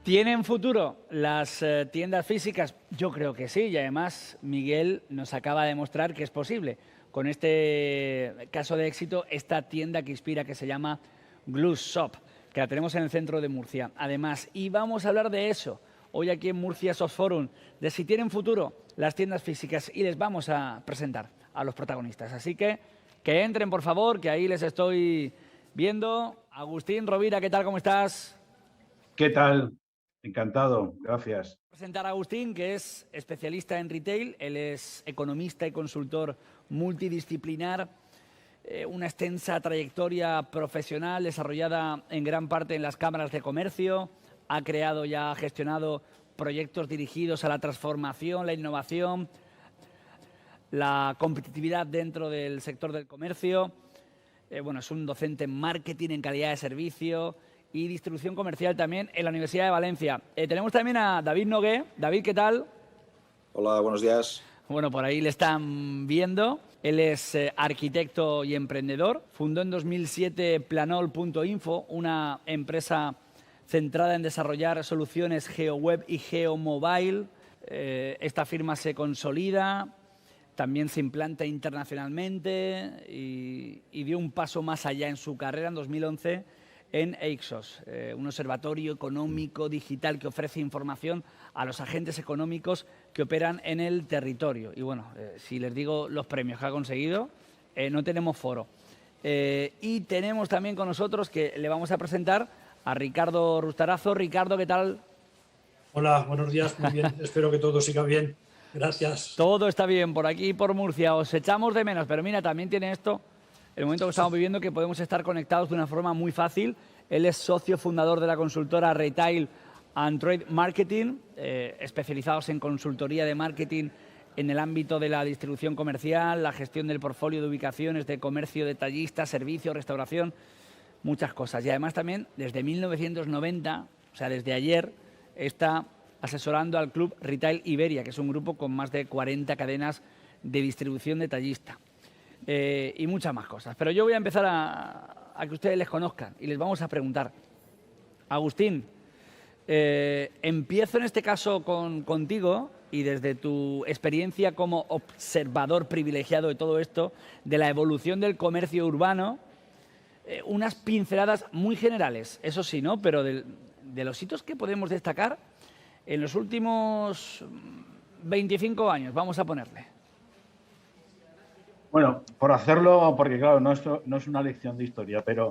¿Tienen futuro las tiendas físicas? Yo creo que sí, y además Miguel nos acaba de demostrar que es posible. Con este caso de éxito, esta tienda que inspira, que se llama Glue Shop, que la tenemos en el centro de Murcia. Además, y vamos a hablar de eso hoy aquí en Murcia Soft Forum, de si tienen futuro las tiendas físicas, y les vamos a presentar a los protagonistas. Así que entren, por favor, que ahí les estoy viendo. Agustín Rovira, ¿qué tal? ¿Cómo estás? ¿Qué tal? Encantado, gracias. Presentar a Agustín, que es especialista en retail. Él es economista y consultor multidisciplinar, una extensa trayectoria profesional desarrollada en gran parte en las cámaras de comercio. Ha creado y ha gestionado proyectos dirigidos a la transformación, la innovación, la competitividad dentro del sector del comercio. Bueno, es un docente en marketing, en calidad de servicio y distribución comercial también en la Universidad de Valencia. Tenemos también a David Nogué. David, ¿qué tal? Hola, buenos días. Bueno, por ahí le están viendo. Él es arquitecto y emprendedor. Fundó en 2007 Planol.info, una empresa centrada en desarrollar soluciones GeoWeb y GeoMobile. Esta firma se consolida, también se implanta internacionalmente y dio un paso más allá en su carrera en 2011 en Eixos, un observatorio económico digital que ofrece información a los agentes económicos que operan en el territorio. Y bueno, si les digo los premios que ha conseguido, no tenemos foro. Y tenemos también con nosotros, que le vamos a presentar, a Ricardo Rustarazo. Ricardo, ¿qué tal? Hola, buenos días, muy bien. Espero que todo siga bien. Gracias. Todo está bien por aquí, por Murcia. Os echamos de menos, pero mira, también tiene esto, el momento que estamos viviendo, que podemos estar conectados de una forma muy fácil. Él es socio fundador de la consultora Retail and Trade Marketing, especializados en consultoría de marketing en el ámbito de la distribución comercial, la gestión del portfolio de ubicaciones de comercio detallista, servicio, restauración, muchas cosas. Y además también desde 1990, o sea, desde ayer, está asesorando al Club Retail Iberia, que es un grupo con más de 40 cadenas de distribución detallista. Y muchas más cosas. Pero yo voy a empezar a que ustedes les conozcan y les vamos a preguntar. Agustín, empiezo en este caso contigo, y desde tu experiencia como observador privilegiado de todo esto, de la evolución del comercio urbano, unas pinceladas muy generales, eso sí, ¿no? Pero de los hitos que podemos destacar en los últimos 25 años, vamos a ponerle. Bueno, por hacerlo, porque claro, no es una lección de historia, pero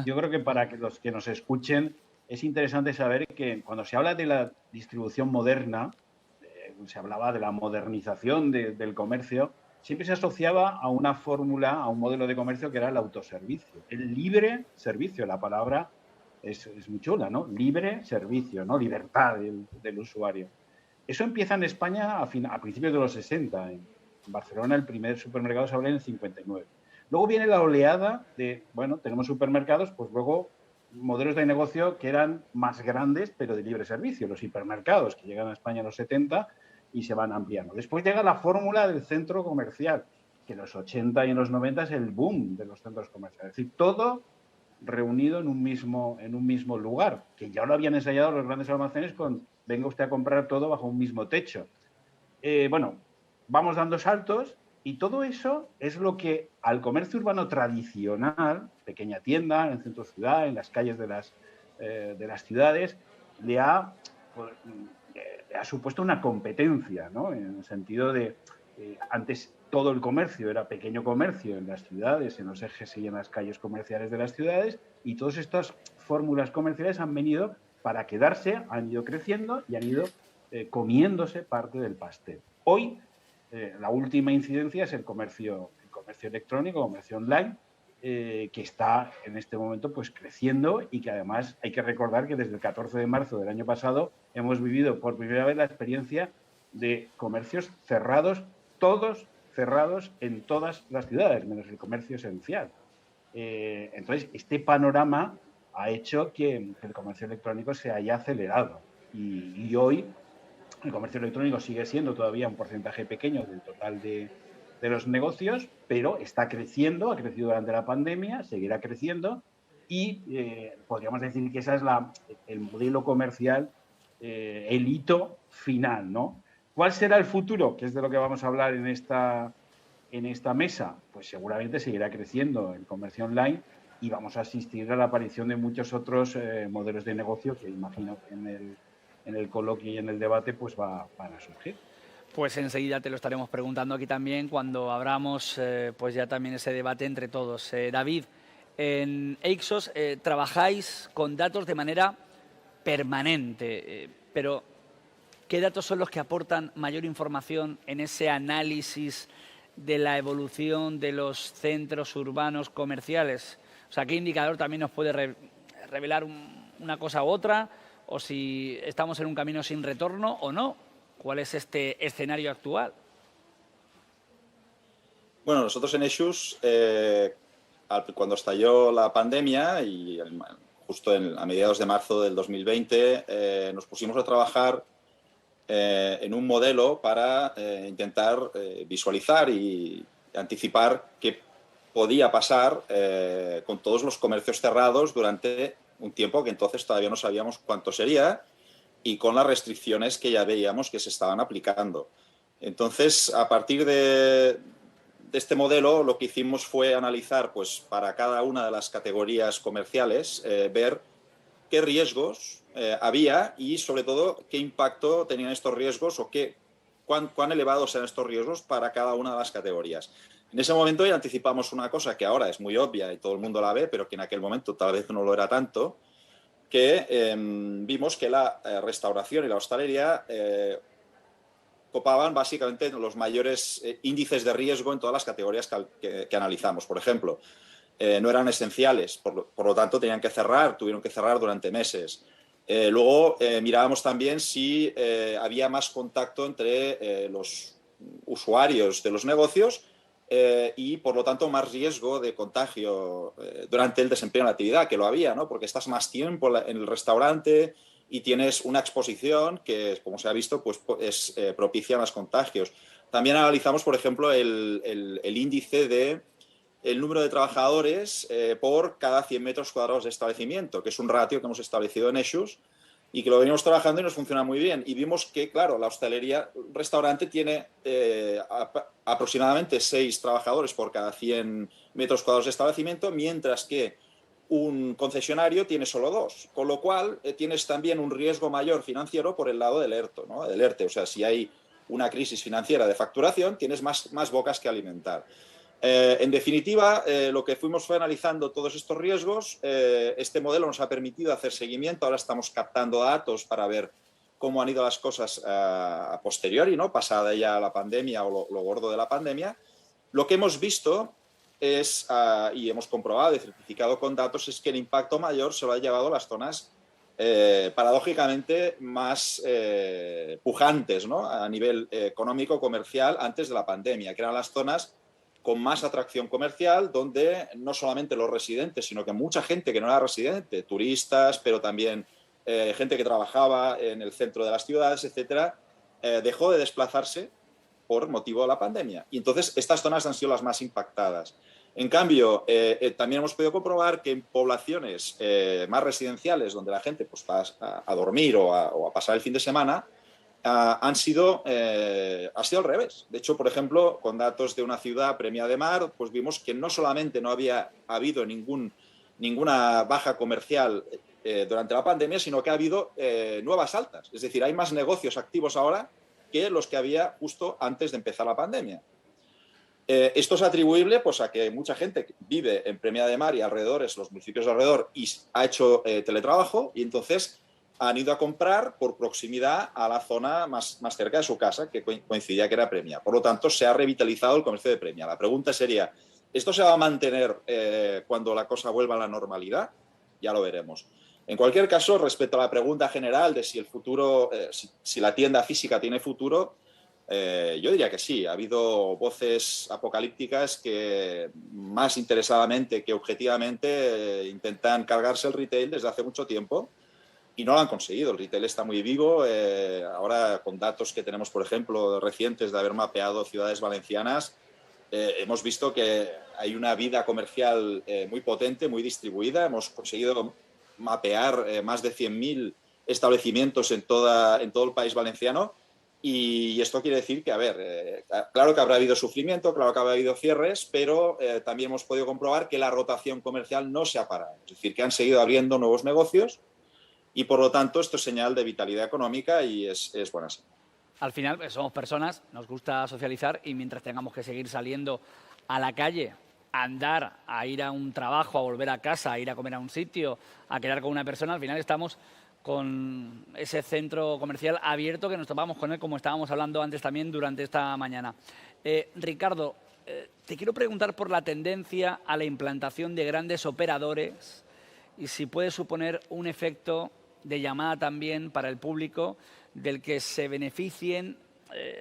yo creo que para que los que nos escuchen es interesante saber que cuando se habla de la distribución moderna, se hablaba de la modernización del comercio, siempre se asociaba a una fórmula, a un modelo de comercio que era el autoservicio, el libre servicio. La palabra es muy chula, ¿no? Libre servicio, ¿no? Libertad del usuario. Eso empieza en España a principios de los 60. En Barcelona el primer supermercado se abre en el 59. Luego viene la oleada de, bueno, tenemos supermercados, pues luego modelos de negocio que eran más grandes, pero de libre servicio. Los hipermercados, que llegan a España en los 70 y se van ampliando. Después llega la fórmula del centro comercial, que en los 80 y en los 90 es el boom de los centros comerciales. Es decir, todo reunido en un mismo lugar, que ya lo habían ensayado los grandes almacenes con venga usted a comprar todo bajo un mismo techo. Bueno, vamos dando saltos y todo eso es lo que al comercio urbano tradicional, pequeña tienda, en el centro de ciudad, en las calles de las ciudades, le ha supuesto una competencia, ¿no? En el sentido de, antes todo el comercio era pequeño comercio en las ciudades, en los ejes y en las calles comerciales de las ciudades, y todas estas fórmulas comerciales han venido para quedarse, han ido creciendo y han ido comiéndose parte del pastel. Hoy, la última incidencia es el comercio electrónico, comercio online, que está en este momento pues creciendo, y que además hay que recordar que desde el 14 de marzo del año pasado hemos vivido por primera vez la experiencia de comercios cerrados, todos cerrados en todas las ciudades, menos el comercio esencial. Entonces, este panorama ha hecho que el comercio electrónico se haya acelerado, y hoy el comercio electrónico sigue siendo todavía un porcentaje pequeño del total de los negocios, pero está creciendo, ha crecido durante la pandemia, seguirá creciendo, y podríamos decir que ese es el modelo comercial el hito final, ¿no? ¿Cuál será el futuro? Que es de lo que vamos a hablar en esta mesa. Pues seguramente seguirá creciendo el comercio online y vamos a asistir a la aparición de muchos otros modelos de negocio que imagino que en el coloquio y en el debate pues van a surgir. Pues enseguida te lo estaremos preguntando aquí también cuando abramos pues ya también ese debate entre todos. David, en Eixos trabajáis con datos de manera permanente, pero ¿qué datos son los que aportan mayor información en ese análisis de la evolución de los centros urbanos comerciales? O sea, ¿qué indicador también nos puede revelar una cosa u otra? O si estamos en un camino sin retorno o no. ¿Cuál es este escenario actual? Bueno, nosotros en Eixos, cuando estalló la pandemia y justo a mediados de marzo del 2020, nos pusimos a trabajar en un modelo para intentar visualizar y anticipar qué podía pasar con todos los comercios cerrados durante un tiempo que entonces todavía no sabíamos cuánto sería, y con las restricciones que ya veíamos que se estaban aplicando. Entonces, a partir de este modelo, lo que hicimos fue analizar, pues, para cada una de las categorías comerciales, ver qué riesgos había y, sobre todo, qué impacto tenían estos riesgos o cuán elevados eran estos riesgos para cada una de las categorías. En ese momento ya anticipamos una cosa que ahora es muy obvia y todo el mundo la ve, pero que en aquel momento tal vez no lo era tanto, que vimos que la restauración y la hostelería copaban básicamente los mayores índices de riesgo en todas las categorías que analizamos. Por ejemplo, no eran esenciales, por lo tanto tuvieron que cerrar durante meses. Luego mirábamos también si había más contacto entre los usuarios de los negocios y, por lo tanto, más riesgo de contagio durante el desempeño de la actividad, que lo había, ¿no? Porque estás más tiempo en el restaurante y tienes una exposición que, como se ha visto, pues propicia más contagios. También analizamos, por ejemplo, el índice de el número de trabajadores por cada 100 metros cuadrados de establecimiento, que es un ratio que hemos establecido en Eixos y que lo venimos trabajando y nos funciona muy bien. Y vimos que, claro, la hostelería, restaurante tiene aproximadamente 6 trabajadores por cada 100 metros cuadrados de establecimiento, mientras que un concesionario tiene solo 2, con lo cual tienes también un riesgo mayor financiero por el lado del ERTE, ¿no? Del ERTE. O sea, si hay una crisis financiera de facturación, tienes más bocas que alimentar. En definitiva, lo que fuimos fue analizando todos estos riesgos. Este modelo nos ha permitido hacer seguimiento. Ahora estamos captando datos para ver cómo han ido las cosas a posteriori, ¿no? Pasada ya la pandemia o lo gordo de la pandemia. Lo que hemos visto es, y hemos comprobado y certificado con datos, es que el impacto mayor se lo ha llevado las zonas paradójicamente más pujantes, ¿no? A nivel económico, comercial, antes de la pandemia, que eran las zonas con más atracción comercial, donde no solamente los residentes, sino que mucha gente que no era residente, turistas, pero también gente que trabajaba en el centro de las ciudades, etcétera, dejó de desplazarse por motivo de la pandemia. Y entonces estas zonas han sido las más impactadas. En cambio, también hemos podido comprobar que en poblaciones más residenciales, donde la gente pues, va a dormir o a pasar el fin de semana, ha sido al revés. De hecho, por ejemplo, con datos de una ciudad, Premià de Mar, pues vimos que no solamente no había habido ninguna baja comercial durante la pandemia, sino que ha habido nuevas altas. Es decir, hay más negocios activos ahora que los que había justo antes de empezar la pandemia. Esto es atribuible pues, a que mucha gente vive en Premià de Mar y alrededores, los municipios de alrededor, y ha hecho teletrabajo, y entonces han ido a comprar por proximidad a la zona más cerca de su casa, que coincidía que era Premià. Por lo tanto, se ha revitalizado el comercio de Premià. La pregunta sería, ¿esto se va a mantener cuando la cosa vuelva a la normalidad? Ya lo veremos. En cualquier caso, respecto a la pregunta general de si el futuro, si la tienda física tiene futuro, yo diría que sí. Ha habido voces apocalípticas que más interesadamente que objetivamente intentan cargarse el retail desde hace mucho tiempo y no lo han conseguido. El retail está muy vivo. Ahora, con datos que tenemos, por ejemplo, recientes de haber mapeado ciudades valencianas, hemos visto que hay una vida comercial muy potente, muy distribuida. Hemos conseguido mapear más de 100.000 establecimientos en todo el país valenciano. Y esto quiere decir que, a ver, claro que habrá habido sufrimiento, claro que habrá habido cierres, pero también hemos podido comprobar que la rotación comercial no se ha parado. Es decir, que han seguido abriendo nuevos negocios y, por lo tanto, esto es señal de vitalidad económica y es buena señal. Al final, pues, somos personas, nos gusta socializar y mientras tengamos que seguir saliendo a la calle, a andar, a ir a un trabajo, a volver a casa, a ir a comer a un sitio, a quedar con una persona, al final estamos con ese centro comercial abierto que nos topamos con él, como estábamos hablando antes también durante esta mañana. Ricardo, te quiero preguntar por la tendencia a la implantación de grandes operadores y si puede suponer un efecto de llamada también para el público del que se beneficien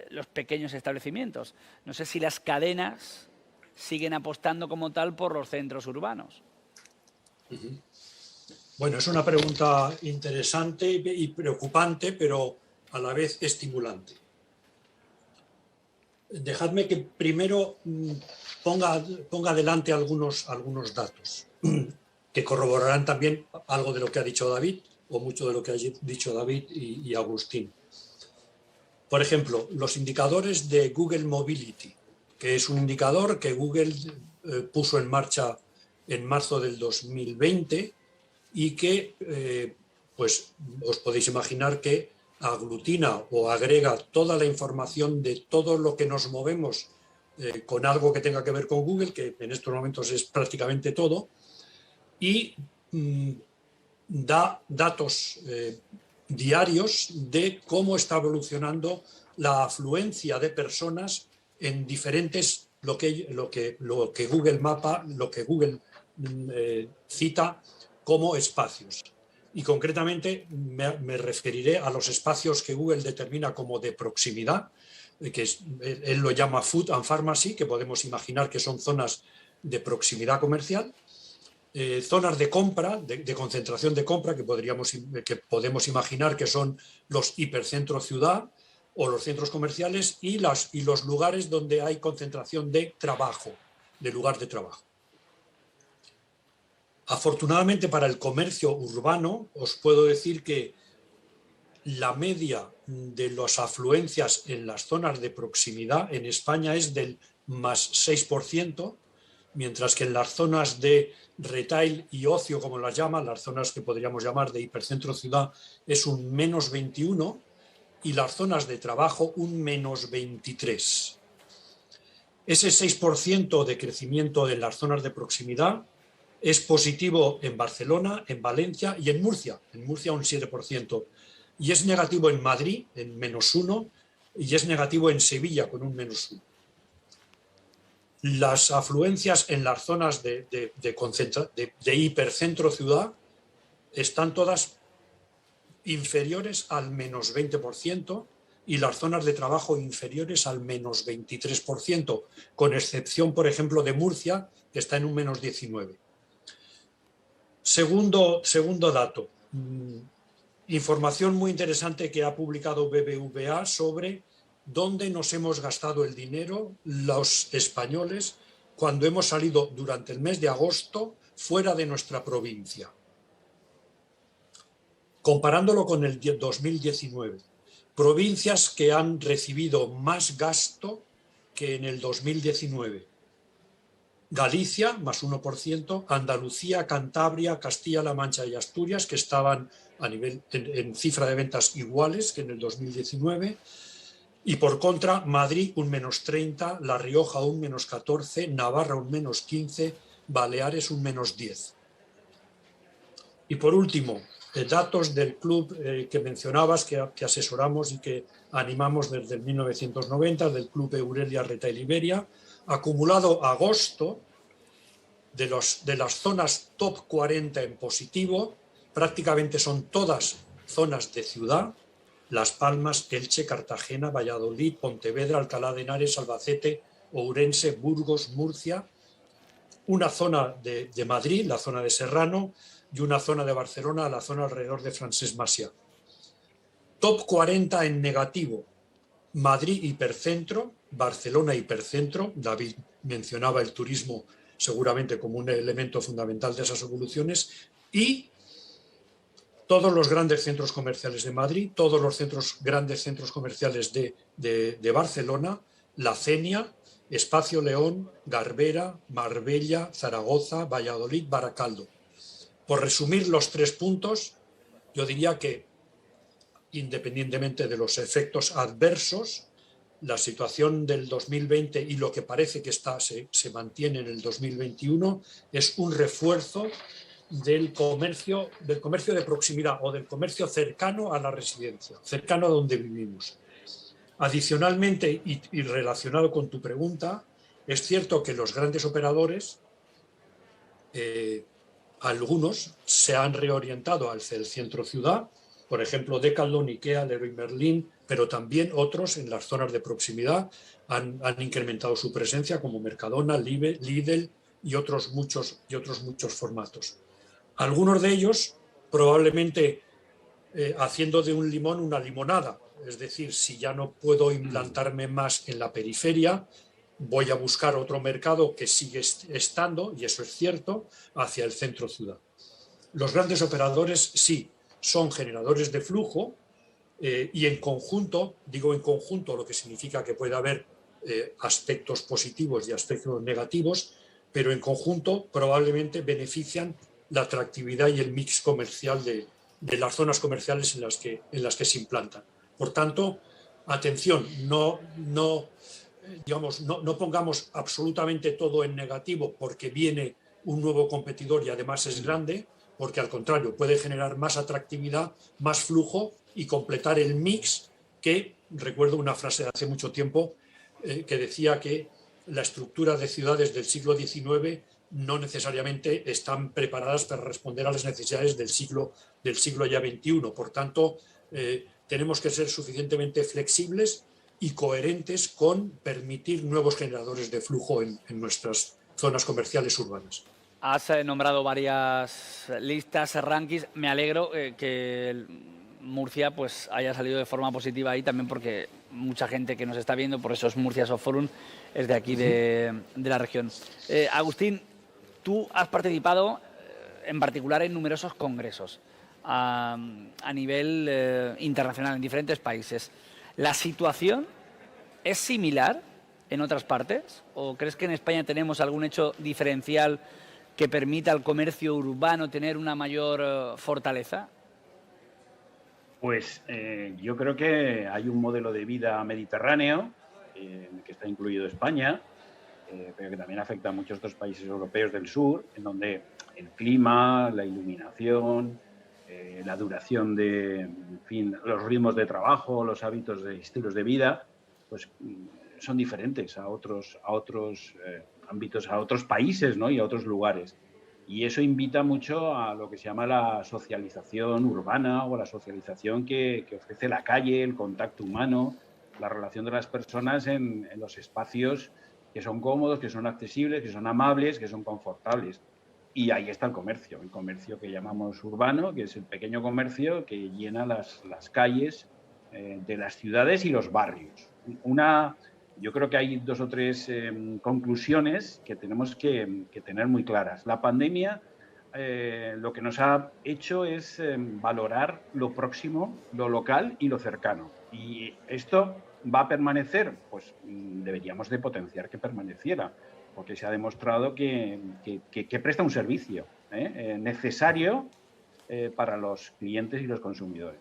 los pequeños establecimientos. No sé si las cadenas siguen apostando como tal por los centros urbanos. Bueno, es una pregunta interesante y preocupante, pero a la vez estimulante. Dejadme que primero ponga adelante algunos datos que corroborarán también algo de lo que ha dicho David, o mucho de lo que ha dicho David y Agustín. Por ejemplo, los indicadores de Google Mobility, que es un indicador que Google puso en marcha en marzo del 2020 y que, pues, os podéis imaginar que aglutina o agrega toda la información de todo lo que nos movemos con algo que tenga que ver con Google, que en estos momentos es prácticamente todo, y da datos diarios de cómo está evolucionando la afluencia de personas en diferentes, lo que Google mapa, lo que Google cita como espacios. Y concretamente me referiré a los espacios que Google determina como de proximidad, que él lo llama food and pharmacy, que podemos imaginar que son zonas de proximidad comercial, zonas de compra, de concentración de compra, que podemos imaginar que son los hipercentros ciudad o los centros comerciales y los lugares donde hay concentración de trabajo, de lugar de trabajo. Afortunadamente para el comercio urbano, os puedo decir que la media de las afluencias en las zonas de proximidad en España es del más 6%, mientras que en las zonas de retail y ocio, como las llaman, las zonas que podríamos llamar de hipercentro ciudad, es un menos 21%, y las zonas de trabajo un menos 23%. Ese 6% de crecimiento en las zonas de proximidad es positivo en Barcelona, en Valencia y en Murcia un 7%, y es negativo en Madrid, en menos 1%, y es negativo en Sevilla, con un menos 1%. Las afluencias en las zonas de hipercentro ciudad están todas inferiores al menos 20%, y las zonas de trabajo inferiores al menos 23%, con excepción, por ejemplo, de Murcia, que está en un menos 19%. Segundo dato, información muy interesante que ha publicado BBVA sobre dónde nos hemos gastado el dinero los españoles cuando hemos salido durante el mes de agosto fuera de nuestra provincia. Comparándolo con el 2019, provincias que han recibido más gasto que en el 2019. Galicia, más 1%, Andalucía, Cantabria, Castilla-La Mancha y Asturias, que estaban a nivel en cifra de ventas iguales que en el 2019, y por contra Madrid un menos 30%, La Rioja un menos 14%, Navarra un menos 15%, Baleares un menos 10%. Y por último, datos del club que mencionabas, que asesoramos y que animamos desde el 1990, del Club Eurelia Retail Iberia, acumulado agosto, de las zonas top 40 en positivo, prácticamente son todas zonas de ciudad: Las Palmas, Elche, Cartagena, Valladolid, Pontevedra, Alcalá de Henares, Albacete, Ourense, Burgos, Murcia, una zona de Madrid, la zona de Serrano, y una zona de Barcelona, la zona alrededor de Francesc Macià. Top 40 en negativo: Madrid hipercentro, Barcelona hipercentro. David mencionaba el turismo seguramente como un elemento fundamental de esas evoluciones, y todos los grandes centros comerciales de Madrid, todos los grandes centros comerciales de Barcelona, La Cenia, Espacio León, Garbera, Marbella, Zaragoza, Valladolid, Baracaldo. Por resumir los 3 puntos, yo diría que, independientemente de los efectos adversos, la situación del 2020 y lo que parece que se mantiene en el 2021 es un refuerzo del comercio de proximidad o del comercio cercano a la residencia, cercano a donde vivimos. Adicionalmente, y relacionado con tu pregunta, es cierto que los grandes operadores, algunos se han reorientado hacia el centro ciudad, por ejemplo, Decathlon, Ikea, Leroy Merlin, pero también otros en las zonas de proximidad han incrementado su presencia, como Mercadona, Lidl y otros muchos formatos. Algunos de ellos probablemente haciendo de un limón una limonada, es decir, si ya no puedo implantarme más en la periferia, voy a buscar otro mercado que sigue estando, y eso es cierto, hacia el centro ciudad. Los grandes operadores sí son generadores de flujo y en conjunto, digo en conjunto, lo que significa que puede haber aspectos positivos y aspectos negativos, pero en conjunto probablemente benefician la atractividad y el mix comercial de las zonas comerciales en las que se implantan. Por tanto, atención, no pongamos absolutamente todo en negativo porque viene un nuevo competidor y además es grande, porque al contrario puede generar más atractividad, más flujo y completar el mix que, recuerdo una frase de hace mucho tiempo que decía que la estructura de ciudades del siglo XIX no necesariamente están preparadas para responder a las necesidades del siglo ya XXI. Por tanto, tenemos que ser suficientemente flexibles y coherentes con permitir nuevos generadores de flujo en nuestras zonas comerciales urbanas. Has nombrado varias listas, rankings. Me alegro que Murcia pues haya salido de forma positiva ahí, también porque mucha gente que nos está viendo, por eso es Murcia Soft Forum, es de aquí de la región. Agustín, tú has participado en particular en numerosos congresos a nivel internacional, en diferentes países. ¿La situación es similar en otras partes? ¿O crees que en España tenemos algún hecho diferencial que permita al comercio urbano tener una mayor fortaleza? Pues yo creo que hay un modelo de vida mediterráneo, en el que está incluido España, pero que también afecta a muchos otros países europeos del sur, en donde el clima, la iluminación, la duración de, en fin, los ritmos de trabajo, los hábitos de estilos de vida, pues son diferentes a otros ámbitos, a otros países, ¿no? Y a otros lugares. Y eso invita mucho a lo que se llama la socialización urbana o la socialización que ofrece la calle, el contacto humano, la relación de las personas en los espacios que son cómodos, que son accesibles, que son amables, que son confortables. Y ahí está el comercio que llamamos urbano, que es el pequeño comercio que llena las calles de las ciudades y los barrios. Yo creo que hay 2 o 3 conclusiones que tenemos que tener muy claras. La pandemia lo que nos ha hecho es valorar lo próximo, lo local y lo cercano. Y esto va a permanecer, pues deberíamos de potenciar que permaneciera, porque se ha demostrado que presta un servicio necesario para los clientes y los consumidores.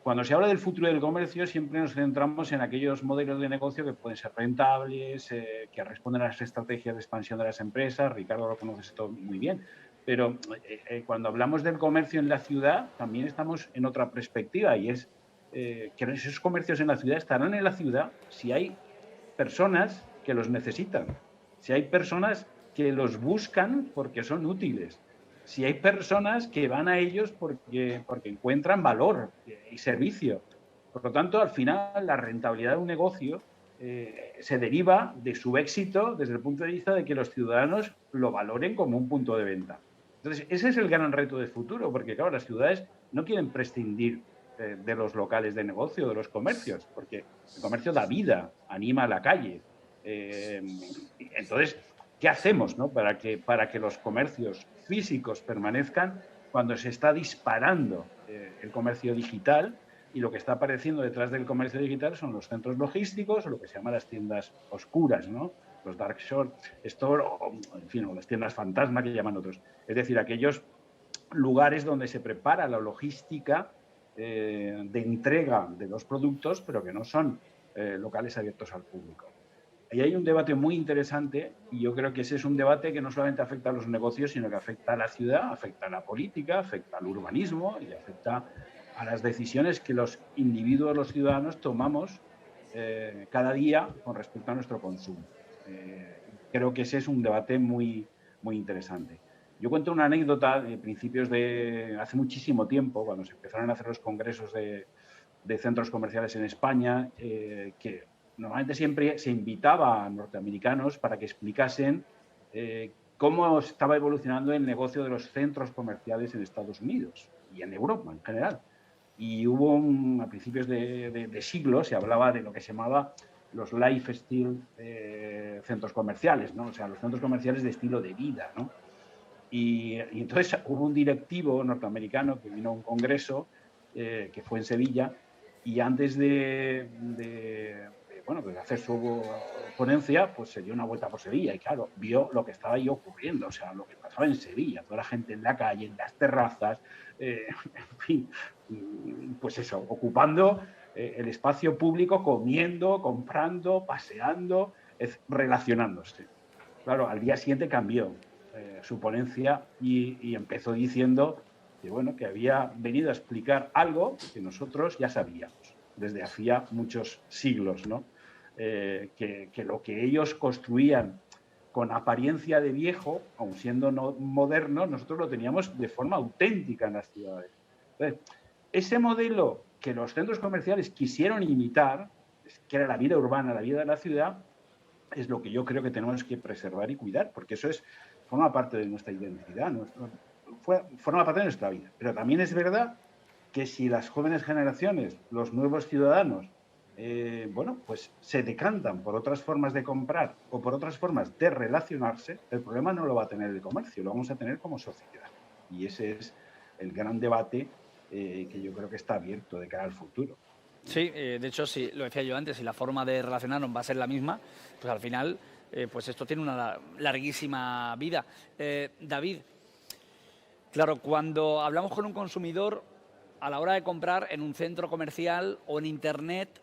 Cuando se habla del futuro del comercio, siempre nos centramos en aquellos modelos de negocio que pueden ser rentables, que responden a las estrategias de expansión de las empresas. Ricardo lo conoce esto muy bien. Pero cuando hablamos del comercio en la ciudad, también estamos en otra perspectiva, y es que esos comercios en la ciudad estarán en la ciudad si hay personas que los necesitan, si hay personas que los buscan porque son útiles, si hay personas que van a ellos porque encuentran valor y servicio. Por lo tanto, al final, la rentabilidad de un negocio se deriva de su éxito desde el punto de vista de que los ciudadanos lo valoren como un punto de venta. Entonces, ese es el gran reto del futuro, porque, claro, las ciudades no quieren prescindir de los locales de negocio, de los comercios, porque el comercio da vida, anima a la calle. Entonces, ¿qué hacemos, no? para que los comercios físicos permanezcan cuando se está disparando el comercio digital, y lo que está apareciendo detrás del comercio digital son los centros logísticos o lo que se llama las tiendas oscuras, ¿no? Los dark store, en fin, o las tiendas fantasma que llaman otros. Es decir, aquellos lugares donde se prepara la logística de entrega de los productos, pero que no son locales abiertos al público. Ahí hay un debate muy interesante y yo creo que ese es un debate que no solamente afecta a los negocios, sino que afecta a la ciudad, afecta a la política, afecta al urbanismo y afecta a las decisiones que los individuos, los ciudadanos, tomamos cada día con respecto a nuestro consumo. Creo que ese es un debate muy, muy interesante. Yo cuento una anécdota de principios de hace muchísimo tiempo, cuando se empezaron a hacer los congresos de centros comerciales en España, que normalmente siempre se invitaba a norteamericanos para que explicasen cómo estaba evolucionando el negocio de los centros comerciales en Estados Unidos y en Europa en general. Y hubo a principios de siglo, se hablaba de lo que se llamaba los lifestyle centros comerciales, ¿no? O sea, los centros comerciales de estilo de vida, ¿no? Y entonces hubo un directivo norteamericano que vino a un congreso que fue en Sevilla, y antes de hacer su ponencia, pues se dio una vuelta por Sevilla y claro, vio lo que estaba ahí ocurriendo, o sea, lo que pasaba en Sevilla, toda la gente en la calle, en las terrazas, en fin, pues eso, ocupando el espacio público, comiendo, comprando, paseando, relacionándose. Claro, al día siguiente cambió su ponencia y empezó diciendo que, bueno, que había venido a explicar algo que nosotros ya sabíamos desde hacía muchos siglos, ¿no? Que lo que ellos construían con apariencia de viejo, aun siendo modernos, nosotros lo teníamos de forma auténtica en las ciudades. Entonces, ese modelo que los centros comerciales quisieron imitar, que era la vida urbana, la vida de la ciudad, es lo que yo creo que tenemos que preservar y cuidar, porque eso forma parte de nuestra identidad, forma parte de nuestra vida. Pero también es verdad que si las jóvenes generaciones, los nuevos ciudadanos, pues se decantan por otras formas de comprar o por otras formas de relacionarse, el problema no lo va a tener el comercio, lo vamos a tener como sociedad. Y ese es el gran debate que yo creo que está abierto de cara al futuro. Sí, de hecho, sí, lo decía yo antes, si la forma de relacionarnos va a ser la misma, pues al final, pues esto tiene una larguísima vida. David, claro, cuando hablamos con un consumidor, a la hora de comprar en un centro comercial o en Internet,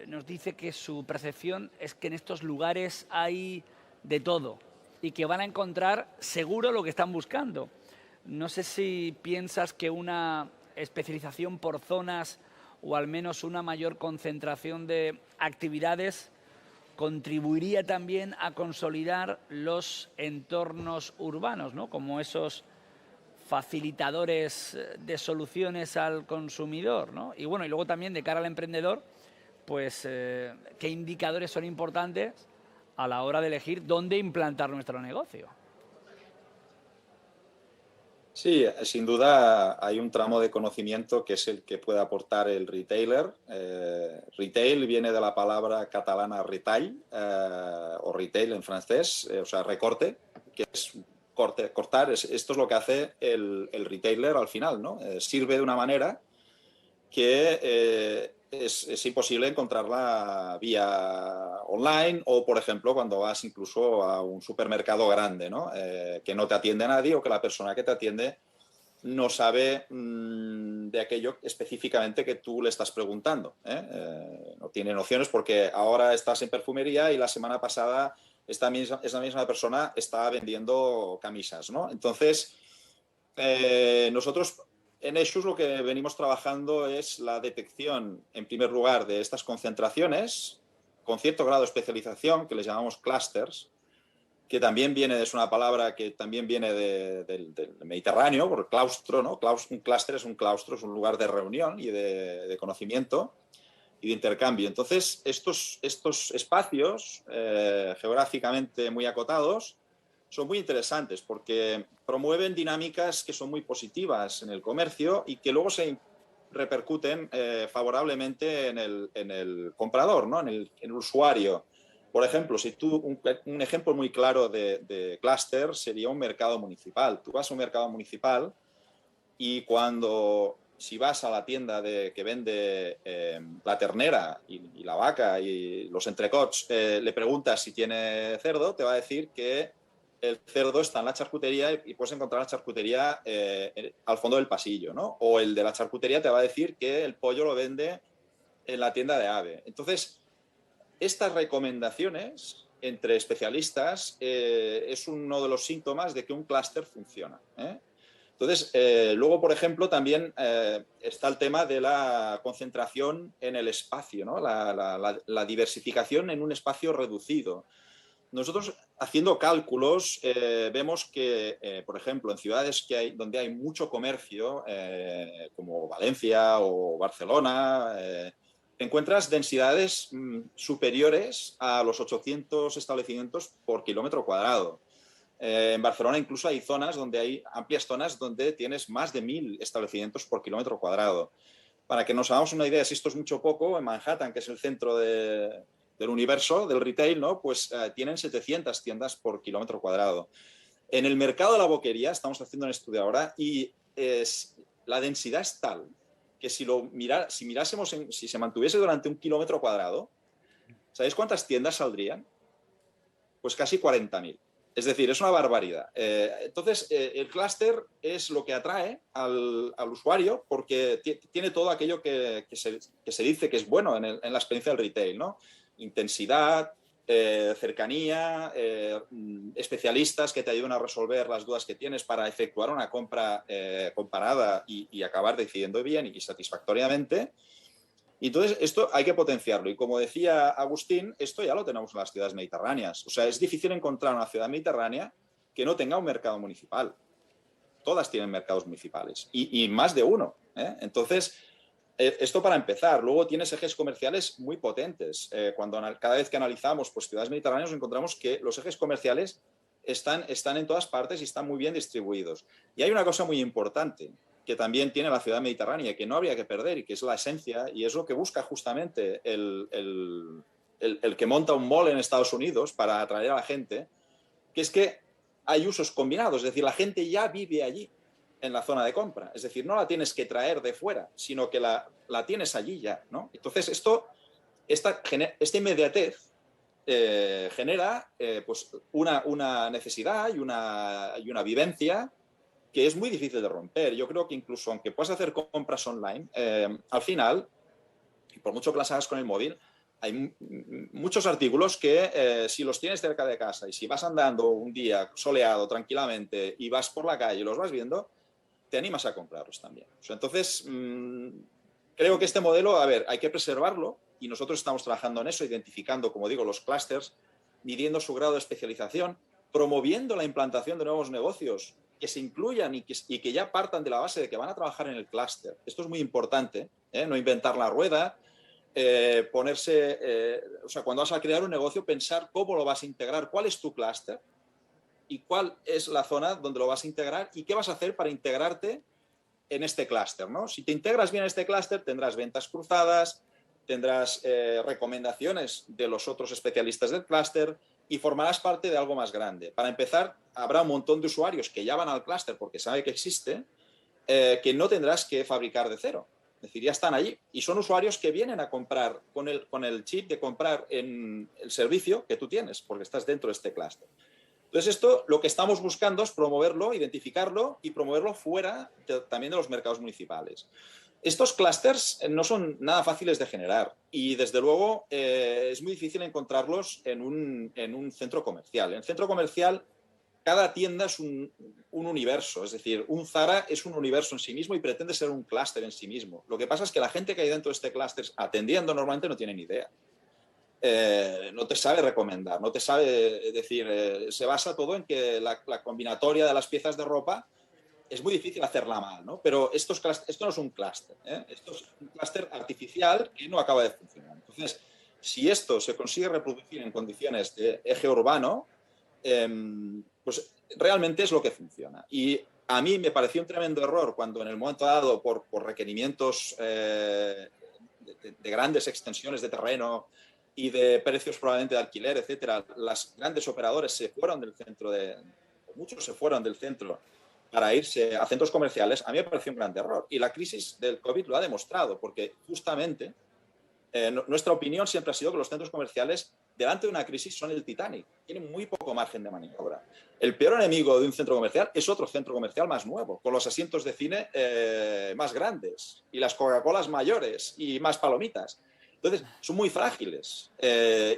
nos dice que su percepción es que en estos lugares hay de todo y que van a encontrar seguro lo que están buscando. No sé si piensas que una especialización por zonas o al menos una mayor concentración de actividades contribuiría también a consolidar los entornos urbanos, ¿no? Como esos facilitadores de soluciones al consumidor, ¿no? Y bueno, y luego también de cara al emprendedor, pues qué indicadores son importantes a la hora de elegir dónde implantar nuestro negocio. Sí, sin duda hay un tramo de conocimiento que es el que puede aportar el retailer. Retail viene de la palabra catalana retail, o retail en francés, o sea, recorte, que es cortar. Esto es lo que hace el retailer al final, ¿no? Sirve de una manera que es imposible encontrarla vía online o, por ejemplo, cuando vas incluso a un supermercado grande, ¿no? Que no te atiende nadie o que la persona que te atiende no sabe de aquello específicamente que tú le estás preguntando. No tiene nociones porque ahora estás en perfumería y la semana pasada esa misma persona está vendiendo camisas, ¿no? Entonces, nosotros en Eixos lo que venimos trabajando es la detección, en primer lugar, de estas concentraciones con cierto grado de especialización, que les llamamos clusters, que también es una palabra que también viene del Mediterráneo, por claustro, ¿no? Un clúster es un claustro, es un lugar de reunión y de conocimiento y de intercambio. Entonces, estos espacios geográficamente muy acotados son muy interesantes porque promueven dinámicas que son muy positivas en el comercio y que luego se repercuten favorablemente en el comprador, ¿no? en el usuario. Por ejemplo, un ejemplo muy claro de clúster sería un mercado municipal. Tú vas a un mercado municipal y cuando si vas a la tienda que vende la ternera y la vaca y los entrecots, le preguntas si tiene cerdo, te va a decir que el cerdo está en la charcutería y puedes encontrar la charcutería al fondo del pasillo, ¿no? O el de la charcutería te va a decir que el pollo lo vende en la tienda de ave. Entonces, estas recomendaciones entre especialistas es uno de los síntomas de que un clúster funciona. Entonces, luego, por ejemplo, también está el tema de la concentración en el espacio, ¿no? La diversificación en un espacio reducido. Nosotros, haciendo cálculos, vemos que, por ejemplo, en ciudades donde hay mucho comercio, como Valencia o Barcelona, encuentras densidades superiores a los 800 establecimientos por kilómetro cuadrado. En Barcelona incluso hay amplias zonas donde tienes más de 1.000 establecimientos por kilómetro cuadrado. Para que nos hagamos una idea, si esto es mucho poco, en Manhattan, que es el centro del universo, del retail, ¿no? Pues tienen 700 tiendas por kilómetro cuadrado. En el mercado de la boquería, estamos haciendo un estudio ahora, y la densidad es tal que si mirásemos, si se mantuviese durante 1 kilómetro cuadrado, ¿sabéis cuántas tiendas saldrían? Pues casi 40.000. Es decir, es una barbaridad. Entonces, el clúster es lo que atrae al usuario porque tiene todo aquello que se dice que es bueno en la experiencia del retail, ¿no? Intensidad, cercanía, especialistas que te ayuden a resolver las dudas que tienes para efectuar una compra comparada y acabar decidiendo bien y satisfactoriamente. Y entonces esto hay que potenciarlo. Y como decía Agustín, esto ya lo tenemos en las ciudades mediterráneas. O sea, es difícil encontrar una ciudad mediterránea que no tenga un mercado municipal. Todas tienen mercados municipales y más de uno. Entonces, esto para empezar. Luego tienes ejes comerciales muy potentes. Cada vez que analizamos pues, ciudades mediterráneas encontramos que los ejes comerciales están en todas partes y están muy bien distribuidos. Y hay una cosa muy importante que también tiene la ciudad mediterránea y que no habría que perder y que es la esencia y es lo que busca justamente el que monta un mall en Estados Unidos para atraer a la gente, que es que hay usos combinados, es decir, la gente ya vive allí en la zona de compra, es decir, no la tienes que traer de fuera, sino que la tienes allí ya, ¿no? Entonces esta inmediatez genera pues una necesidad y una vivencia que es muy difícil de romper. Yo creo que incluso aunque puedas hacer compras online, al final, por mucho que las hagas con el móvil, hay muchos artículos que si los tienes cerca de casa y si vas andando un día soleado tranquilamente y vas por la calle y los vas viendo, te animas a comprarlos también. O sea, entonces, creo que este modelo, a ver, hay que preservarlo y nosotros estamos trabajando en eso, identificando, como digo, los clústeres, midiendo su grado de especialización, promoviendo la implantación de nuevos negocios que se incluyan y que ya partan de la base de que van a trabajar en el clúster. Esto es muy importante, no inventar la rueda, o sea, cuando vas a crear un negocio, pensar cómo lo vas a integrar, cuál es tu clúster y cuál es la zona donde lo vas a integrar y qué vas a hacer para integrarte en este clúster, ¿no? Si te integras bien en este clúster, tendrás ventas cruzadas, tendrás recomendaciones de los otros especialistas del clúster y formarás parte de algo más grande. Para empezar, habrá un montón de usuarios que ya van al clúster porque sabe que existe, que no tendrás que fabricar de cero. Es decir, ya están allí y son usuarios que vienen a comprar con el chip de comprar en el servicio que tú tienes porque estás dentro de este clúster. Entonces, esto lo que estamos buscando es promoverlo, identificarlo y promoverlo fuera también de los mercados municipales. Estos clústeres no son nada fáciles de generar y, desde luego, es muy difícil encontrarlos en un centro comercial. En el centro comercial, cada tienda es un universo, es decir, un Zara es un universo en sí mismo y pretende ser un clúster en sí mismo. Lo que pasa es que la gente que hay dentro de este clúster atendiendo normalmente no tiene ni idea. No te sabe recomendar, no te sabe decir, se basa todo en que la combinatoria de las piezas de ropa es muy difícil hacerla mal, ¿no? Pero esto no es un clúster, esto es un clúster artificial que no acaba de funcionar. Entonces, si esto se consigue reproducir en condiciones de eje urbano, pues realmente es lo que funciona. Y a mí me pareció un tremendo error cuando en el momento dado, por requerimientos de grandes extensiones de terreno y de precios probablemente de alquiler, etcétera, las grandes operadores se fueron del centro muchos se fueron del centro para irse a centros comerciales, a mí me pareció un gran error. Y la crisis del COVID lo ha demostrado, porque justamente nuestra opinión siempre ha sido que los centros comerciales, delante de una crisis, son el Titanic. Tienen muy poco margen de maniobra. El peor enemigo de un centro comercial es otro centro comercial más nuevo, con los asientos de cine más grandes y las Coca-Colas mayores y más palomitas. Entonces, son muy frágiles.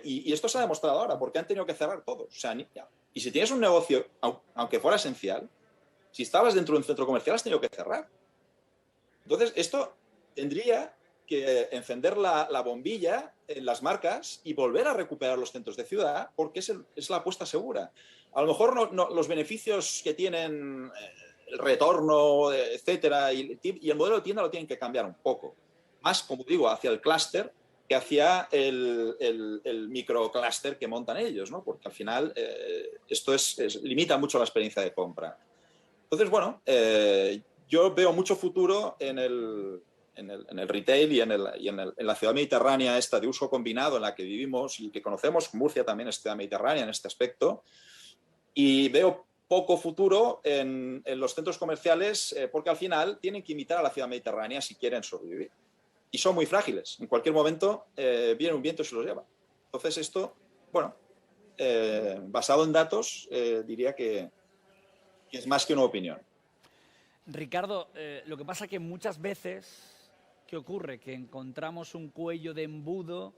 Y esto se ha demostrado ahora, porque han tenido que cerrar todos. O sea, y si tienes un negocio, aunque fuera esencial, si estabas dentro de un centro comercial, has tenido que cerrar. Entonces, esto tendría que encender la bombilla en las marcas y volver a recuperar los centros de ciudad, porque es la apuesta segura. A lo mejor los beneficios que tienen, el retorno, etcétera, y el modelo de tienda lo tienen que cambiar un poco. Más, como digo, hacia el clúster que hacia el microclúster que montan ellos, ¿no? Porque al final esto limita mucho la experiencia de compra. Entonces, bueno, yo veo mucho futuro en el retail y en la ciudad mediterránea esta de uso combinado en la que vivimos y que conocemos. Murcia también es ciudad mediterránea en este aspecto. Y veo poco futuro en los centros comerciales porque al final tienen que imitar a la ciudad mediterránea si quieren sobrevivir. Y son muy frágiles. En cualquier momento viene un viento y se los lleva. Entonces esto, bueno, basado en datos, diría que es más que una opinión. Ricardo, lo que pasa es que muchas veces, ¿qué ocurre? Que encontramos un cuello de embudo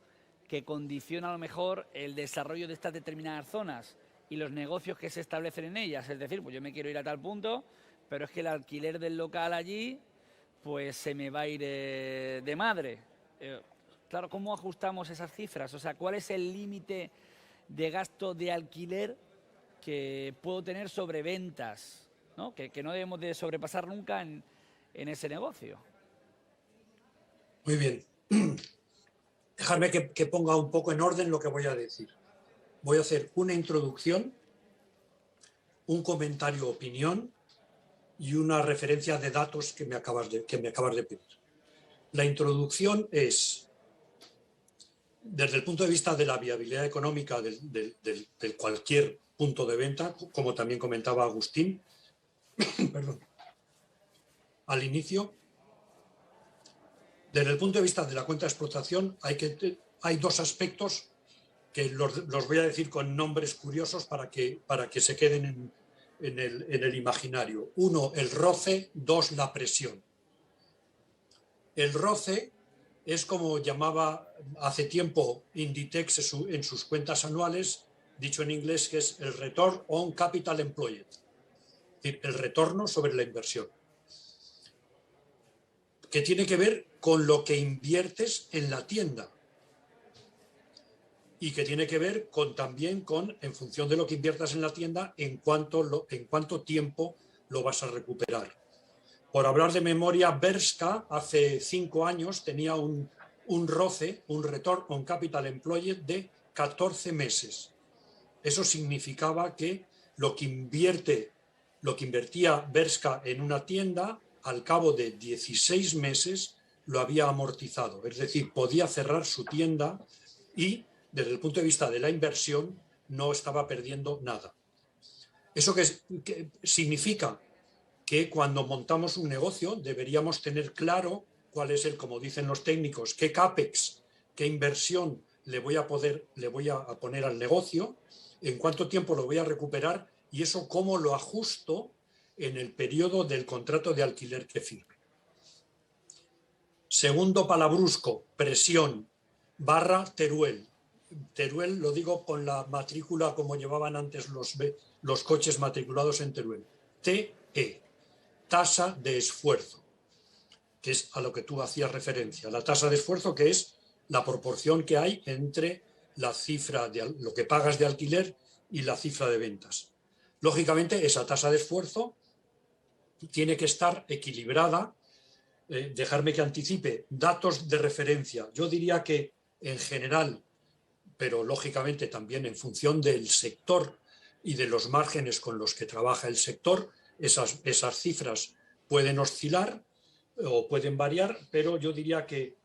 que condiciona a lo mejor el desarrollo de estas determinadas zonas y los negocios que se establecen en ellas. Es decir, pues yo me quiero ir a tal punto, pero es que el alquiler del local allí, pues se me va a ir de madre. Claro, ¿cómo ajustamos esas cifras? O sea, ¿cuál es el límite de gasto de alquiler que puedo tener sobre ventas, ¿no? Que no debemos de sobrepasar nunca en ese negocio? Muy bien. Dejadme que ponga un poco en orden lo que voy a decir. Voy a hacer una introducción, un comentario opinión y una referencia de datos que me acabas de pedir. La introducción es, desde el punto de vista de la viabilidad económica de cualquier punto de venta, como también comentaba Agustín, perdón, al inicio, desde el punto de vista de la cuenta de explotación hay dos aspectos que los voy a decir con nombres curiosos para que se queden en el imaginario. Uno, el roce; dos, la presión. El roce es como llamaba hace tiempo Inditex en sus cuentas anuales, dicho en inglés, que es el return on capital employed, es decir, el retorno sobre la inversión, que tiene que ver con lo que inviertes en la tienda y que tiene que ver también con, en función de lo que inviertas en la tienda, en cuánto tiempo lo vas a recuperar. Por hablar de memoria, Bershka hace 5 años tenía un ROCE, un Return on Capital Employed, de 14 meses. Eso significaba que lo que invertía Bershka en una tienda, al cabo de 16 meses lo había amortizado. Es decir, podía cerrar su tienda y, desde el punto de vista de la inversión, no estaba perdiendo nada. ¿Eso qué significa? Que cuando montamos un negocio deberíamos tener claro cuál es como dicen los técnicos, qué CAPEX, qué inversión le voy a poner al negocio, en cuánto tiempo lo voy a recuperar y eso cómo lo ajusto en el periodo del contrato de alquiler que firme. Segundo palabrusco, presión, Teruel. Teruel lo digo con la matrícula como llevaban antes los coches matriculados en Teruel. TE. Tasa de esfuerzo, que es a lo que tú hacías referencia. La tasa de esfuerzo, que es la proporción que hay entre la cifra de lo que pagas de alquiler y la cifra de ventas. Lógicamente, esa tasa de esfuerzo tiene que estar equilibrada. Dejarme que anticipe datos de referencia. Yo diría que en general, pero lógicamente también en función del sector y de los márgenes con los que trabaja el sector, esas cifras pueden oscilar o pueden variar, pero yo diría que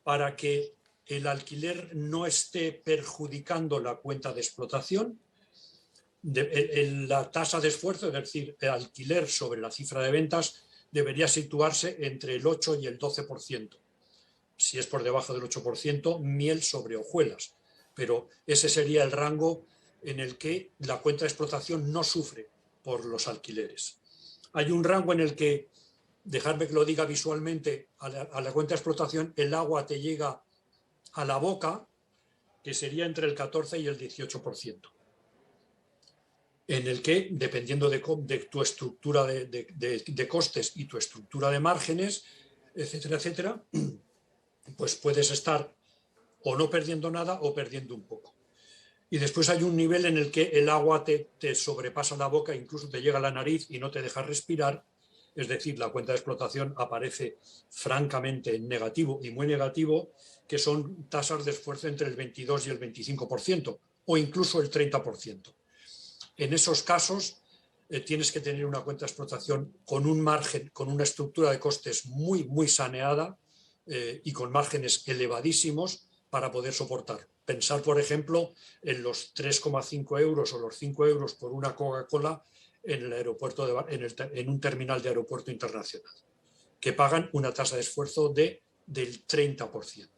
para que el alquiler no esté perjudicando la cuenta de explotación, la tasa de esfuerzo, es decir, el alquiler sobre la cifra de ventas, debería situarse entre el 8 y el 12%. Si es por debajo del 8%, miel sobre hojuelas. Pero ese sería el rango en el que la cuenta de explotación no sufre por los alquileres. Hay un rango en el que, dejadme que lo diga visualmente, a la cuenta de explotación el agua te llega a la boca, que sería entre el 14 y el 18%. En el que, dependiendo de tu estructura de costes y tu estructura de márgenes, etcétera, etcétera, pues puedes estar o no perdiendo nada o perdiendo un poco. Y después hay un nivel en el que el agua te sobrepasa la boca, incluso te llega a la nariz y no te deja respirar. Es decir, la cuenta de explotación aparece francamente en negativo y muy negativo, que son tasas de esfuerzo entre el 22 y el 25%, o incluso el 30%. En esos casos tienes que tener una cuenta de explotación con un margen, con una estructura de costes muy, muy saneada y con márgenes elevadísimos para poder soportar. Pensar, por ejemplo, en los 3,5 euros o los 5 euros por una Coca-Cola en el aeropuerto en un terminal de aeropuerto internacional, que pagan una tasa de esfuerzo del 30%.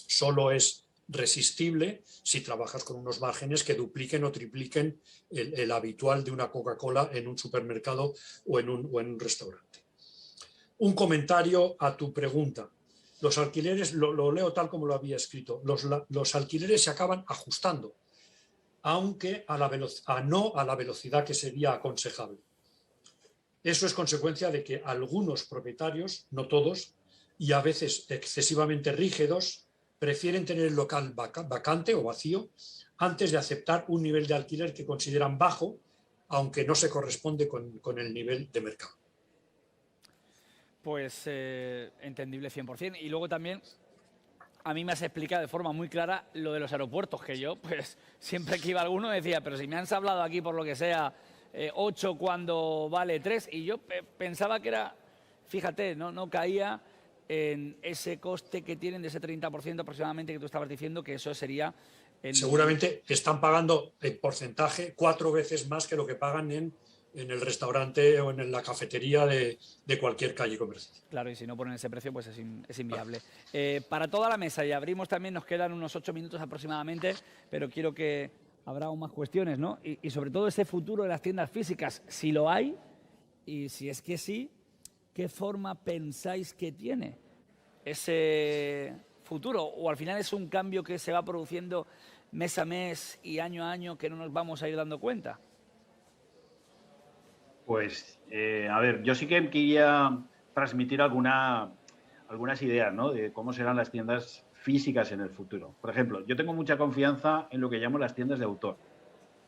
Solo es resistible si trabajas con unos márgenes que dupliquen o tripliquen el habitual de una Coca-Cola en un supermercado o en un restaurante. Un comentario a tu pregunta. Los alquileres, lo leo tal como lo había escrito, los alquileres se acaban ajustando, aunque no a la velocidad que sería aconsejable. Eso es consecuencia de que algunos propietarios, no todos, y a veces excesivamente rígidos, prefieren tener el local vacante o vacío antes de aceptar un nivel de alquiler que consideran bajo, aunque no se corresponde con el nivel de mercado. Pues entendible 100%. Y luego también a mí me has explicado de forma muy clara lo de los aeropuertos, que yo, pues, siempre que iba alguno decía, pero si me han hablado aquí por lo que sea 8 cuando vale 3, y yo pensaba que era, fíjate, no caía en ese coste que tienen de ese 30% aproximadamente que tú estabas diciendo, que eso sería... Seguramente están pagando en porcentaje 4 veces más que lo que pagan en el restaurante o en la cafetería de cualquier calle comercial. Claro, y si no ponen ese precio, pues es inviable. Para toda la mesa, y abrimos también, nos quedan unos 8 minutos aproximadamente, pero quiero que habrá aún más cuestiones, ¿no? Y sobre todo ese futuro de las tiendas físicas, si lo hay, y si es que sí, ¿qué forma pensáis que tiene ese futuro? ¿O al final es un cambio que se va produciendo mes a mes y año a año que no nos vamos a ir dando cuenta? Pues, a ver, yo sí que quería transmitir algunas ideas, ¿no?, de cómo serán las tiendas físicas en el futuro. Por ejemplo, yo tengo mucha confianza en lo que llamo las tiendas de autor,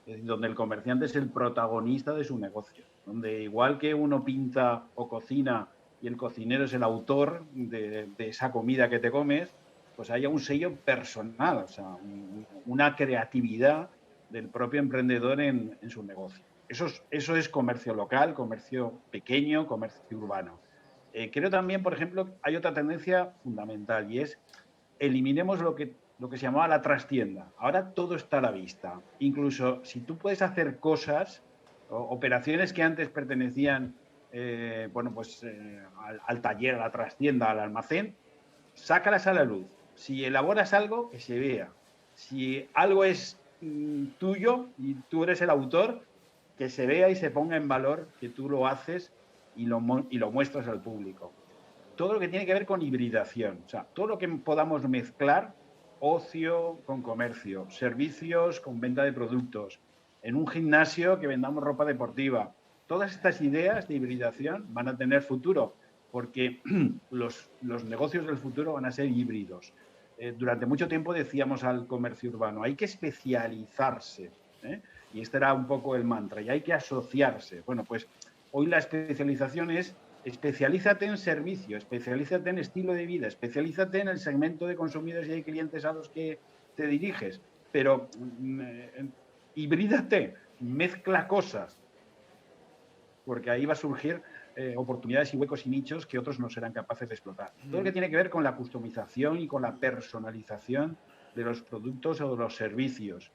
es decir, donde el comerciante es el protagonista de su negocio, donde igual que uno pinta o cocina y el cocinero es el autor de esa comida que te comes, pues haya un sello personal, o sea, una creatividad del propio emprendedor en su negocio. Eso es comercio local, comercio pequeño, comercio urbano. Creo también, por ejemplo, hay otra tendencia fundamental y es eliminemos lo que se llamaba la trastienda. Ahora todo está a la vista. Incluso si tú puedes hacer cosas, operaciones que antes pertenecían al taller, a la trastienda, al almacén, sácalas a la luz. Si elaboras algo, que se vea. Si algo es tuyo y tú eres el autor, que se vea y se ponga en valor que tú lo haces y lo muestras al público. Todo lo que tiene que ver con hibridación, o sea, todo lo que podamos mezclar, ocio con comercio, servicios con venta de productos, en un gimnasio que vendamos ropa deportiva. Todas estas ideas de hibridación van a tener futuro, porque los negocios del futuro van a ser híbridos. Durante mucho tiempo decíamos al comercio urbano, hay que especializarse, y este era un poco el mantra, y hay que asociarse. Bueno, pues hoy la especialización es especialízate en servicio, especialízate en estilo de vida, especialízate en el segmento de consumidores y de clientes a los que te diriges, pero hibrídate, mezcla cosas, porque ahí va a surgir oportunidades y huecos y nichos que otros no serán capaces de explotar. Todo lo que tiene que ver con la customización y con la personalización de los productos o de los servicios.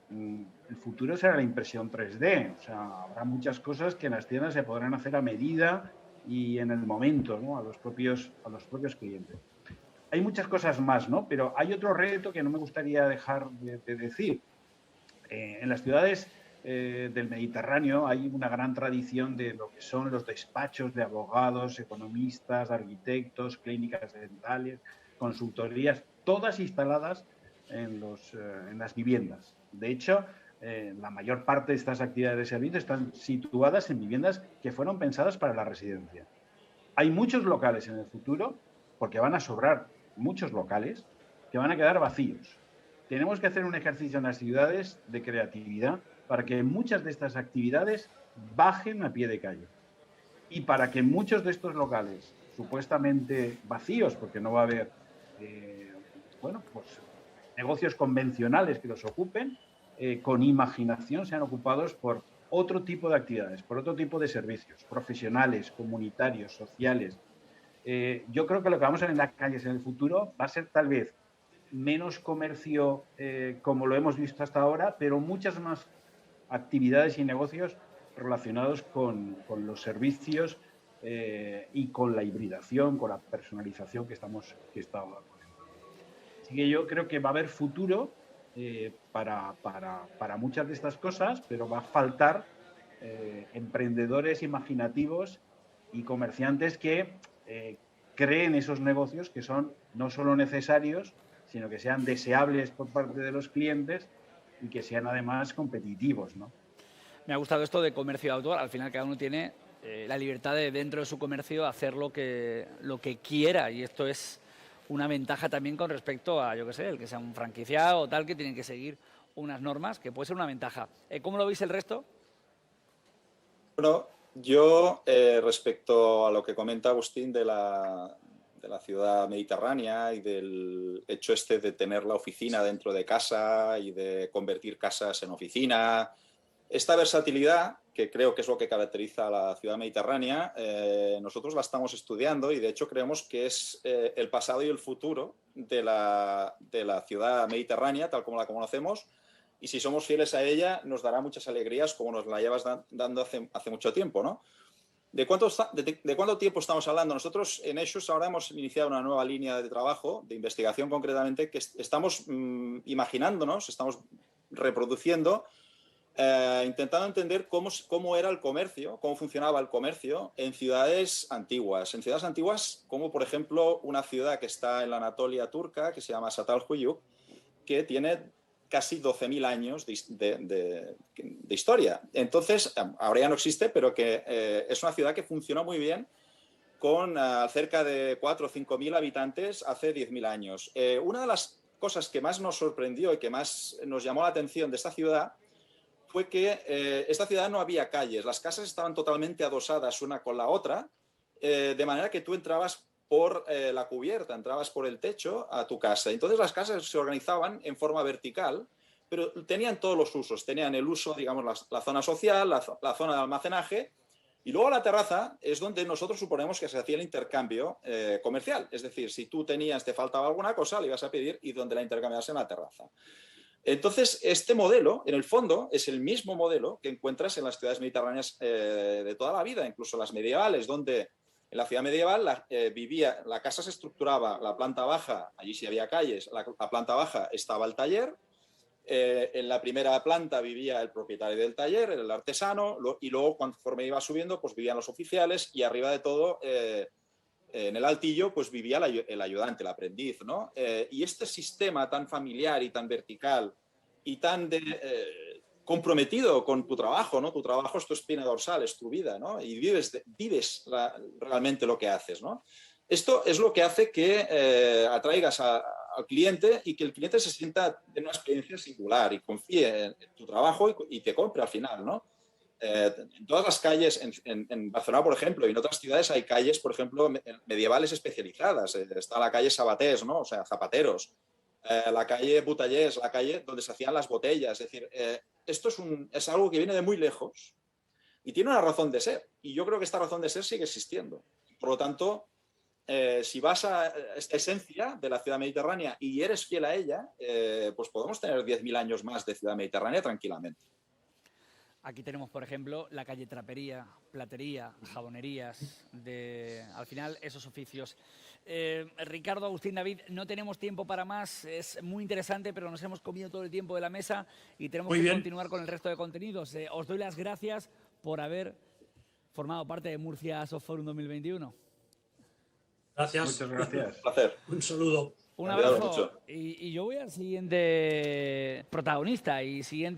el futuro será la impresión 3D. O sea, habrá muchas cosas que en las tiendas se podrán hacer a medida y en el momento, ¿no? a los propios clientes. Hay muchas cosas más, ¿no? Pero hay otro reto que no me gustaría dejar de decir. En las ciudades del Mediterráneo hay una gran tradición de lo que son los despachos de abogados, economistas, arquitectos, clínicas dentales, consultorías, todas instaladas en las viviendas. De hecho, la mayor parte de estas actividades de servicio están situadas en viviendas que fueron pensadas para la residencia. Hay muchos locales en el futuro, porque van a sobrar muchos locales, que van a quedar vacíos. Tenemos que hacer un ejercicio en las ciudades de creatividad para que muchas de estas actividades bajen a pie de calle. Y para que muchos de estos locales, supuestamente vacíos, porque no va a haber negocios convencionales que los ocupen, con imaginación sean ocupados por otro tipo de actividades, por otro tipo de servicios, profesionales, comunitarios, sociales. Yo creo que lo que vamos a ver en las calles en el futuro va a ser tal vez menos comercio como lo hemos visto hasta ahora, pero muchas más actividades y negocios relacionados con los servicios y con la hibridación, con la personalización que estamos comentando. Así que yo creo que va a haber futuro para muchas de estas cosas, pero va a faltar emprendedores imaginativos y comerciantes que creen esos negocios que son no solo necesarios, sino que sean deseables por parte de los clientes y que sean además competitivos, ¿no? Me ha gustado esto de comercio de autor. Al final cada uno tiene la libertad de dentro de su comercio hacer lo que quiera, y esto es una ventaja también con respecto a, yo qué sé, el que sea un franquiciado o tal, que tienen que seguir unas normas, que puede ser una ventaja. ¿Cómo lo veis el resto? Bueno, yo respecto a lo que comenta Agustín de la ciudad mediterránea y del hecho este de tener la oficina dentro de casa y de convertir casas en oficina, esta versatilidad, que creo que es lo que caracteriza a la ciudad mediterránea, nosotros la estamos estudiando y de hecho creemos que es el pasado y el futuro de la ciudad mediterránea, tal como la conocemos, y si somos fieles a ella nos dará muchas alegrías como nos la llevas dando hace mucho tiempo, ¿no? ¿De cuánto tiempo estamos hablando? Nosotros en Eixos ahora hemos iniciado una nueva línea de trabajo, de investigación concretamente, que estamos imaginándonos, estamos reproduciendo, intentando entender cómo era el comercio, cómo funcionaba el comercio en ciudades antiguas. En ciudades antiguas, como por ejemplo una ciudad que está en la Anatolia turca, que se llama Çatalhöyük, que tiene casi 12.000 años de historia. Entonces, ahora ya no existe, pero que es una ciudad que funcionó muy bien con cerca de 4 o 5.000 habitantes hace 10.000 años. Una de las cosas que más nos sorprendió y que más nos llamó la atención de esta ciudad fue que esta ciudad no había calles, las casas estaban totalmente adosadas una con la otra, de manera que tú entrabas por la cubierta, entrabas por el techo a tu casa. Entonces las casas se organizaban en forma vertical, pero tenían todos los usos. Tenían el uso, digamos, la zona social, la zona de almacenaje, y luego la terraza es donde nosotros suponemos que se hacía el intercambio comercial. Es decir, si tú te faltaba alguna cosa, le ibas a pedir y donde la intercambias en la terraza. Entonces, este modelo, en el fondo, es el mismo modelo que encuentras en las ciudades mediterráneas de toda la vida, incluso las medievales, donde en la ciudad medieval la casa se estructuraba, la planta baja, allí sí había calles, la planta baja estaba el taller, en la primera planta vivía el propietario del taller, el artesano, y luego conforme iba subiendo, pues vivían los oficiales y arriba de todo, en el altillo, pues vivía el ayudante, el aprendiz, ¿no? Y este sistema tan familiar y tan vertical y tan comprometido con tu trabajo, ¿no? Tu trabajo es tu espina dorsal, es tu vida, ¿no? Y vives realmente lo que haces, ¿no? Esto es lo que hace que atraigas al cliente y que el cliente se sienta en una experiencia singular y confíe en tu trabajo y te compre al final, ¿no? En todas las calles, en Barcelona, por ejemplo, y en otras ciudades hay calles, por ejemplo, medievales especializadas. Está la calle Sabatés, ¿no? O sea, zapateros. La calle Butallers, la calle donde se hacían las botellas. Es decir, esto es algo que viene de muy lejos y tiene una razón de ser. Y yo creo que esta razón de ser sigue existiendo. Por lo tanto, si vas a esta esencia de la ciudad mediterránea y eres fiel a ella, pues podemos tener 10.000 años más de ciudad mediterránea tranquilamente. Aquí tenemos, por ejemplo, la calle Trapería, Platería, Jabonerías, al final esos oficios. Ricardo, Agustín, David, no tenemos tiempo para más, es muy interesante, pero nos hemos comido todo el tiempo de la mesa y tenemos que continuar con el resto de contenidos. Os doy las gracias por haber formado parte de Murcia Soft Forum 2021. Gracias. Muchas gracias. Un placer. Un saludo. Un abrazo. Y yo voy al siguiente protagonista y siguiente